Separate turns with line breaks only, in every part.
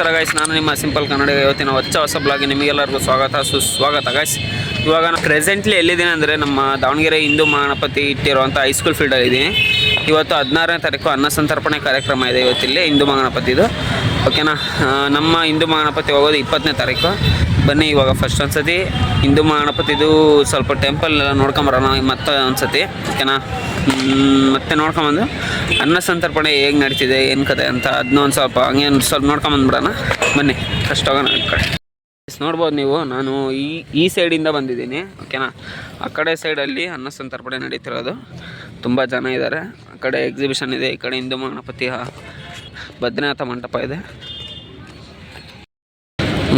Guys, ನಾನು ನಿಮ್ಮ simple ಕನ್ನಡಿಗ. ಇವತ್ತಿನ ಹೊಸ ಬ್ಲಾಗ್ಗೆ ನಿಮಗೆಲ್ಲರಿಗೂ ಸ್ವಾಗತ ಸುಸ್ವಾಗತ ಗೈಸ್. ಇವಾಗ ನಾನು ಪ್ರೆಸೆಂಟ್ಲಿ ಎಲ್ಲಿದ್ದೀನಿ ಅಂದರೆ ನಮ್ಮ ದಾವಣಗೆರೆ ಹಿಂದೂ ಮಹಾಗಣಪತಿ ಇಟ್ಟಿರುವಂಥ ಹೈಸ್ಕೂಲ್ ಫೀಲ್ಡಲ್ಲಿ ಇದ್ದೀನಿ. ಇವತ್ತು 16ನೇ ತಾರೀಕು ಅನ್ನ ಸಂತರ್ಪಣೆ ಕಾರ್ಯಕ್ರಮ ಇದೆ ಇವತ್ತಿಲ್ಲಿ ಹಿಂದೂ ಮಹಾಗಣಪತಿದು. ಓಕೆನಾ, ನಮ್ಮ ಹಿಂದೂ ಮಹಾಗಣಪತಿ ಹೋಗೋದು 20ನೇ ತಾರೀಕು. ಬನ್ನಿ ಇವಾಗ ಫಸ್ಟ್ ಒಂದ್ಸತಿ ಹಿಂದೂ ಮಹಾಗಣಪತಿದು ಸ್ವಲ್ಪ ಟೆಂಪಲ್ ಎಲ್ಲ ನೋಡ್ಕೊಂಬರೋಣ ಮತ್ತೆ ಒಂದ್ಸತಿ. ಓಕೆನಾ, ಮತ್ತೆ ನೋಡ್ಕೊಂಬಂದು ಅನ್ನ ಸಂತರ್ಪಣೆ ಹೇಗೆ ನಡೀತಿದೆ ಏನು ಕತೆ ಅಂತ ಅದನ್ನ ಒಂದು ಸ್ವಲ್ಪ ನೋಡ್ಕೊಂಬಂದ್ಬಿಡೋಣ. ಬನ್ನಿ ಫಸ್ಟ್ ಹೋಗೋಣ. ಆ ಕಡೆ ನೋಡ್ಬೋದು ನೀವು, ನಾನು ಈ ಸೈಡಿಂದ ಬಂದಿದ್ದೀನಿ. ಓಕೆನಾ, ಆ ಕಡೆ ಸೈಡಲ್ಲಿ ಅನ್ನ ಸಂತರ್ಪಣೆ ನಡೀತಿರೋದು. ತುಂಬ ಜನ ಇದ್ದಾರೆ. ಆ ಕಡೆ ಎಕ್ಸಿಬಿಷನ್ ಇದೆ, ಈ ಕಡೆ ಹಿಂದೂ ಮಹಾಗಣಪತಿಯ ಬದ್ರಿನಾಥ ಮಂಟಪ ಇದೆ.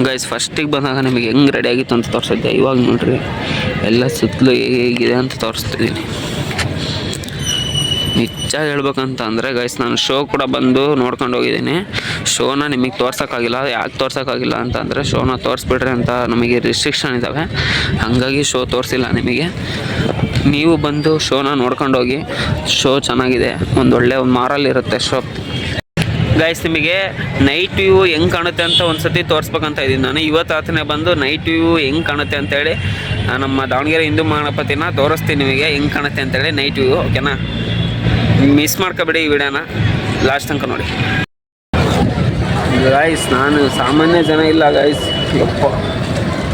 ಗೈಸ್, ಫಸ್ಟಿಗೆ ಬಂದಾಗ ನಿಮಗೆ ಹೆಂಗೆ ರೆಡಿ ಆಗಿತ್ತು ಅಂತ ತೋರಿಸಿದ್ದೆ. ಇವಾಗ ನೋಡ್ರಿ ಎಲ್ಲ ಸುತ್ತಲೂ ಹೇಗಿದೆ ಅಂತ ತೋರಿಸ್ತಿದ್ದೀನಿ. ನಿಜ ಹೇಳ್ಬೇಕಂತ ಅಂದರೆ ಗೈಸ್, ನಾನು ಶೋ ಕೂಡ ಬಂದು ನೋಡ್ಕೊಂಡು ಹೋಗಿದ್ದೀನಿ. ಶೋನ ನಿಮಗೆ ತೋರ್ಸೋಕ್ಕಾಗಿಲ್ಲ. ಯಾಕೆ ತೋರ್ಸೋಕ್ಕಾಗಿಲ್ಲ ಅಂತಂದರೆ ಶೋನ ತೋರಿಸ್ಬಿಡ್ರಿ ಅಂತ ನಮಗೆ ರಿಸ್ಟ್ರಿಕ್ಷನ್ ಇದ್ದಾವೆ. ಹಾಗಾಗಿ ಶೋ ತೋರಿಸಿಲ್ಲ ನಿಮಗೆ. ನೀವು ಬಂದು ಶೋನ ನೋಡ್ಕೊಂಡೋಗಿ. ಶೋ ಚೆನ್ನಾಗಿದೆ, ಒಂದು ಮಾರಲ್ ಇರುತ್ತೆ ಶೋ. ಗೈಸ್, ನಿಮಗೆ ನೈಟ್ ವ್ಯೂ ಹೆಂಗೆ ಕಾಣುತ್ತೆ ಅಂತ ಒಂದು ಸತಿ ತೋರಿಸ್ಬೇಕಂತ ಇದ್ದೀನಿ ನಾನು. ಇವತ್ತಾತನೇ ಬಂದು ನೈಟ್ ವ್ಯೂ ಹೆಂಗೆ ಕಾಣುತ್ತೆ ಅಂತೇಳಿ ನಮ್ಮ ದಾವಣಗೆರೆ ಹಿಂದೂ ಮಹಾಗಣಪತಿನ ತೋರಿಸ್ತೀನಿ ನಿಮಗೆ ಹೆಂಗೆ ಕಾಣುತ್ತೆ ಅಂತೇಳಿ ನೈಟ್ ವ್ಯೂ. ಓಕೆನಾ, ಮಿಸ್ ಮಾಡ್ಕೊಬೇಡಿ ಈ ವಿಡಿಯೋನ ಲಾಸ್ಟ್ ತನಕ ನೋಡಿ. ಗೈಸ್, ನಾನು ಸಾಮಾನ್ಯ ಜನ ಇಲ್ಲ ಗೈಸ್, ಯಪ್ಪ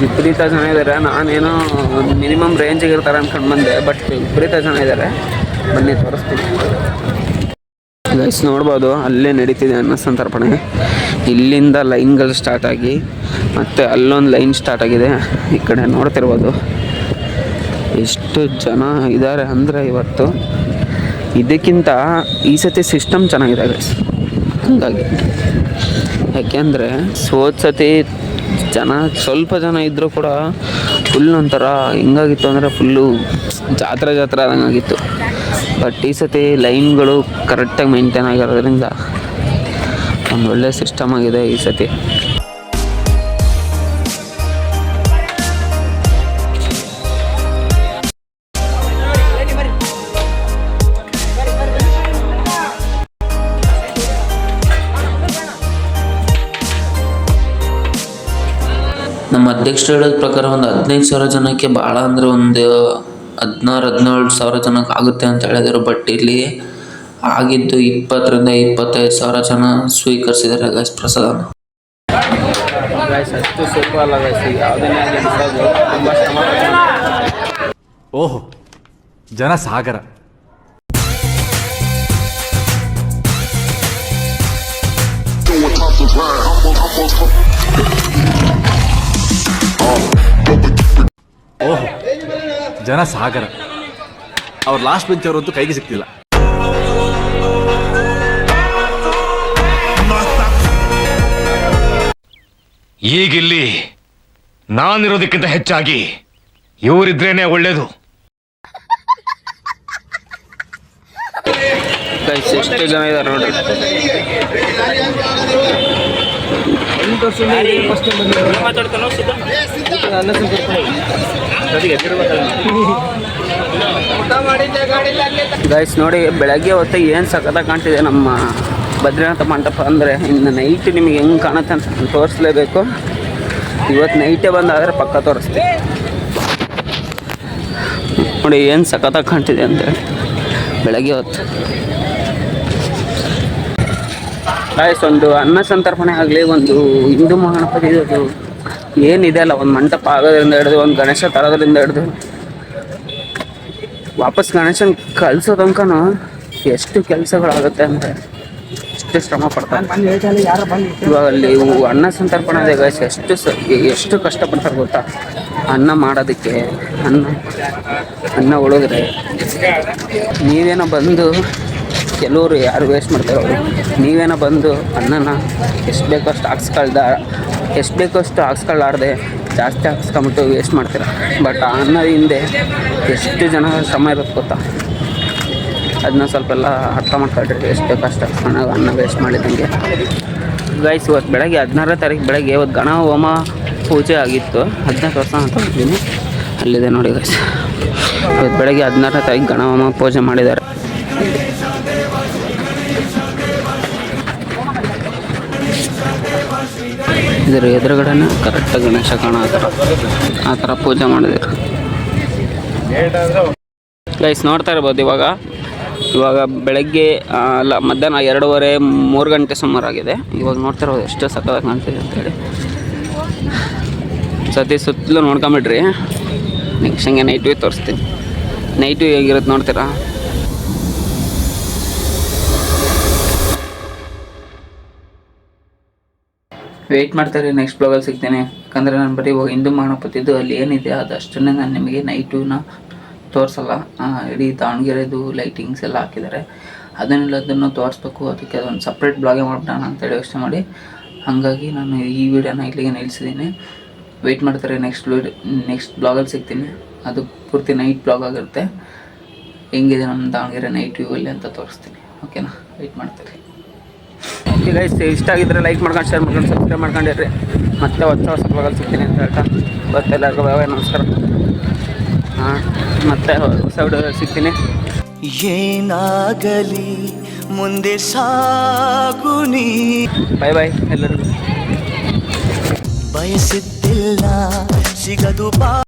ವಿಪರೀತ ಜನ ಇದ್ದಾರೆ. ನಾನೇನೋ ಒಂದು ಮಿನಿಮಮ್ ರೇಂಜಿಗೆ ಇರ್ತಾರೆ ಅಂದ್ಕೊಂಡು ಬಂದೆ, ಬಟ್ ವಿಪರೀತ ಜನ ಇದ್ದಾರೆ. ಬನ್ನಿ ತೋರಿಸ್ತೀನಿ. ಗೈಸ್ ನೋಡ್ಬೋದು, ಅಲ್ಲೇ ನಡೀತಿದೆ ಅನ್ನ ಸಂತರ್ಪಣೆ. ಇಲ್ಲಿಂದ ಲೈನ್ಗಳು ಸ್ಟಾರ್ಟ್ ಆಗಿ ಮತ್ತು ಅಲ್ಲೊಂದು ಲೈನ್ ಸ್ಟಾರ್ಟ್ ಆಗಿದೆ. ಈ ಕಡೆ ನೋಡ್ತಿರ್ಬೋದು ಎಷ್ಟು ಜನ ಇದ್ದಾರೆ ಅಂದರೆ ಇವತ್ತು. ಇದಕ್ಕಿಂತ ಈ ಸತಿ ಸಿಸ್ಟಮ್ ಚೆನ್ನಾಗಿದೆ ಗೈಸ್. ಹಾಗಾಗಿ ಯಾಕೆಂದರೆ ಹೋದ ಸತಿ ಸ್ವಲ್ಪ ಜನ ಇದ್ದರೂ ಕೂಡ ಫುಲ್ ಒಂಥರ ಹಿಂಗಾಗಿತ್ತು ಅಂದರೆ ಫುಲ್ಲು ಜಾತ್ರೆ ಆದಂಗಾಗಿತ್ತು. ಬಟ್ ಈ ಸತಿ ಲೈನ್ಗಳು ಕರೆಕ್ಟಾಗಿ ಮೇಂಟೈನ್ ಆಗಿರೋದ್ರಿಂದ ಒಂದು ಒಳ್ಳೆ ಸಿಸ್ಟಮ್ ಆಗಿದೆ ಈ ಸತಿ. ನಮ್ಮ ಅಧ್ಯಕ್ಷರು ಹೇಳೋದ ಪ್ರಕಾರ ಒಂದು 15,000 ಜನಕ್ಕೆ ಭಾಳ ಅಂದರೆ ಒಂದು 16-17 ಜನಕ್ಕೆ ಆಗುತ್ತೆ ಅಂತ ಹೇಳಿದರು. ಬಟ್ ಇಲ್ಲಿ ಆಗಿದ್ದು 20,000-25,000 ಜನ ಸ್ವೀಕರಿಸಿದ್ದಾರೆ ಗೈಸ್ ಪ್ರಸಾದನ. ಅಷ್ಟು ಸುಲಭ ಅಲ್ಲ ಗೈಸ್, ಯಾವುದನ್ನೇ ತುಂಬ ಶ್ರಮ.
ಓಹೋ, ಜನ ಸಾಗರ. ಓಹೋ, ಜನ ಸಾಗರ. ಅವ್ರ ಲಾಸ್ಟ್ ಬೆಂಚ್ ಅವರಂತೂ ಕೈಗೆ ಸಿಗ್ತಿಲ್ಲ.
ಈಗಿಲ್ಲಿ ನಾನಿರೋದಕ್ಕಿಂತ ಹೆಚ್ಚಾಗಿ ಇವರಿದ್ರೇನೆ ಒಳ್ಳೇದು.
ಎಷ್ಟು ಜನ ಇದ್ದಾರೆ ನೋಡ್ರಿ. ಗೈಸ್ ನೋಡಿ, ಬೆಳಗ್ಗೆ ಹೊತ್ತು ಏನು ಸಖತ್ತಾಗಿ ಕಾಣ್ತಿದೆ ನಮ್ಮ ಬದ್ರಿನಾಥ ಮಂಟಪ. ಅಂದರೆ ಇನ್ನು ನೈಟ್ ನಿಮಗೆ ಹೆಂಗೆ ಕಾಣುತ್ತೆ ಅಂತ ತೋರಿಸ್ಲೇಬೇಕು. ಇವತ್ತು ನೈಟೇ ಬಂದಾದರೆ ಪಕ್ಕ ತೋರಿಸ್ತೀವಿ ನೋಡಿ ಏನು ಸಖತ್ತಾಗಿ ಕಾಣ್ತಿದೆ ಅಂತೇಳಿ ಬೆಳಗ್ಗೆ ಹೊತ್ತು. ಗೈಸ್, ಒಂದು ಅನ್ನ ಸಂತರ್ಪಣೆ ಆಗಲಿ, ಒಂದು ಹಿಂದೂ ಮಹಾಗಣಪತಿ ಅದು ಏನಿದೆ ಅಲ್ಲ, ಒಂದು ಮಂಟಪ ಆಗೋದ್ರಿಂದ ಹಿಡಿದು ಒಂದು ಗಣೇಶ ತರೋದ್ರಿಂದ ಹಿಡಿದು ವಾಪಸ್ ಗಣೇಶನ ಕಳಿಸೋ ತನಕನೂ ಎಷ್ಟು ಕೆಲಸಗಳಾಗುತ್ತೆ ಅಂದರೆ ಎಷ್ಟು ಶ್ರಮ ಪಡ್ತಾರೆ. ಇವಾಗ ಅಲ್ಲಿ ಅನ್ನ ಸಂತರ್ಪಣೆ ಇದೆ ಗೈಸ್, ಎಷ್ಟು ಕಷ್ಟಪಡ್ತಾರೆ ಗೊತ್ತಾ ಅನ್ನ ಮಾಡೋದಕ್ಕೆ. ಅನ್ನ ಉಳಿದ್ರೆ ನೀವೇನೋ ಬಂದು, ಕೆಲವರು ಯಾರು ವೇಸ್ಟ್ ಮಾಡ್ತಾರೆ ಅವರು, ನೀವೇನೋ ಬಂದು ಅನ್ನನ ಎಷ್ಟು ಬೇಕೋ ಅಷ್ಟು ಹಾಕ್ಸ್ಕೊಳ್ಳಾರ್ದೆ ಜಾಸ್ತಿ ಹಾಕ್ಸ್ಕೊಂಬಿಟ್ಟು ವೇಸ್ಟ್ ಮಾಡ್ತೀರ. ಬಟ್ ಆ ಅನ್ನದ ಹಿಂದೆ ಎಷ್ಟು ಜನ ಶ್ರಮ ಇರುತ್ತೆ ಗೊತ್ತಾ, ಅದನ್ನ ಸ್ವಲ್ಪ ಎಲ್ಲ ಅರ್ಥ ಮಾಡ್ಕೊಳ್ರಿ. ಎಷ್ಟು ಕಷ್ಟ ಅನ್ನ ವೇಸ್ಟ್ ಮಾಡಿದಂಗೆ. ಗೈಸ್, ಇವತ್ತು ಬೆಳಗ್ಗೆ 16ನೇ ತಾರೀಕು ಬೆಳಗ್ಗೆ ಇವತ್ತು ಗಣ ಹೋಮ ಪೂಜೆ ಆಗಿತ್ತು. 14 ವರ್ಷ ಅಂತ ಇದ್ದೀನಿ, ಅಲ್ಲಿದೆ ನೋಡಿ ಗೈಸ್. ಇವತ್ತು ಬೆಳಗ್ಗೆ 16ನೇ ತಾರೀಕು ಗಣ ಹೋಮ ಪೂಜೆ ಮಾಡಿದ್ದಾರೆ. ಇದ್ರ ಎದುರುಗಡೆನೇ ಕರೆಕ್ಟ್ ಗಣೇಶ ಕಾಣೋ ಆ ಥರ ಪೂಜೆ ಮಾಡಿದ್ರು ಗೈಸ್. ನೋಡ್ತಾ ಇರ್ಬೋದು ಇವಾಗ ಬೆಳಗ್ಗೆ ಅಲ್ಲ ಮಧ್ಯಾಹ್ನ 2:30-3 ಗಂಟೆ ಸುಮಾರಾಗಿದೆ. ಇವಾಗ ನೋಡ್ತಾ ಇರ್ಬೋದು ಎಷ್ಟು ಸಕ್ಕತ್ತಾಗಿ ಕಾಣ್ತಿದೆ ಅಂತೇಳಿ. ಸತಿ ಸುತ್ತಲೂ ನೋಡ್ಕೊಂಬಿಡ್ರಿ. ನೆಕ್ಸ್ಟ್ ಹಂಗೆ ನೈಟ್ ವ್ಯೂ ತೋರಿಸ್ತೀನಿ. ನೈಟ್ ವ್ಯೂ ಹೇಗಿರುತ್ತೆ ನೋಡ್ತೀರಾ? ವೆಯ್ಟ್ ಮಾಡ್ತಾರೆ, ನೆಕ್ಸ್ಟ್ ಬ್ಲಾಗಲ್ಲಿ ಸಿಗ್ತೇನೆ. ಯಾಕಂದರೆ ನಾನು ಬರೀ ಇವಾಗ ಹಿಂದೂ ಮಹಾಗಣಪತಿದ್ದು ಅಲ್ಲಿ ಏನಿದೆ ಅದಷ್ಟನ್ನೇ ನಾನು ನಿಮಗೆ ನೈಟ್ ವ್ಯೂನ ತೋರಿಸಲ್ಲ. ಇಡೀ ದಾವಣಗೆರೆದು ಲೈಟಿಂಗ್ಸ್ ಎಲ್ಲ ಹಾಕಿದ್ದಾರೆ, ಅದನ್ನೆಲ್ಲದನ್ನು ತೋರಿಸ್ಬೇಕು. ಅದಕ್ಕೆ ಅದೊಂದು ಸಪ್ರೇಟ್ ಬ್ಲಾಗೇ ಮಾಡ್ಬಿಡೋಣ ಅಂತೇಳಿ ಯೋಚನೆ ಮಾಡಿ ಹಾಗಾಗಿ ನಾನು ಈ ವಿಡಿಯೋನ ಇಲ್ಲಿಗೆ ನಿಲ್ಲಿಸಿದ್ದೀನಿ. ವೆಯ್ಟ್ ಮಾಡ್ತಾರೆ, ನೆಕ್ಸ್ಟ್ ಬ್ಲಾಗಲ್ಲಿ ಸಿಗ್ತೀನಿ. ಅದು ಪೂರ್ತಿ ನೈಟ್ ಬ್ಲಾಗ್ ಆಗಿರುತ್ತೆ. ಹೆಂಗಿದೆ ನಮ್ಮ ದಾವಣಗೆರೆ ನೈಟ್ ವ್ಯೂ ಅಲ್ಲಿ ಅಂತ ತೋರಿಸ್ತೀನಿ. ಓಕೆನಾ? ವೆಯ್ಟ್ ಮಾಡ್ತೀರಿ. ಓಕೆ ಗೈಸ್, ಇಷ್ಟ ಆಗಿದ್ದರೆ ಲೈಕ್ ಮಾಡ್ಕೊಂಡು, ಶೇರ್ ಮಾಡ್ಕೊಂಡು, ಸಬ್ಸ್ಕ್ರೈಬ್ ಮಾಡ್ಕೊಂಡಿರ್ರಿ. ಮತ್ತೆ ಹೊಸ ಬ್ಲಾಗಲ್ಲಿ ಸಿಗ್ತೀನಿ ಅಂತ ಹೇಳ್ತಾ ಗೊತ್ತೆಲ್ಲರಿಗೂ ಬಾಯ್, ನಮಸ್ಕಾರ. ಮತ್ತೆ ಹೊಸ ವಿಡಿಯೋದಲ್ಲಿ ಸಿಗ್ತೀನಿ.
ಏನಾಗಲಿ ಮುಂದೆ ಸಾಗುನಿ,
ಬಾಯ್ ಬಾಯ್ ಎಲ್ಲರಿಗೂ.
ಬಯಸಿದ್ದಿಲ್ಲ ಸಿಗದು ಬಾ.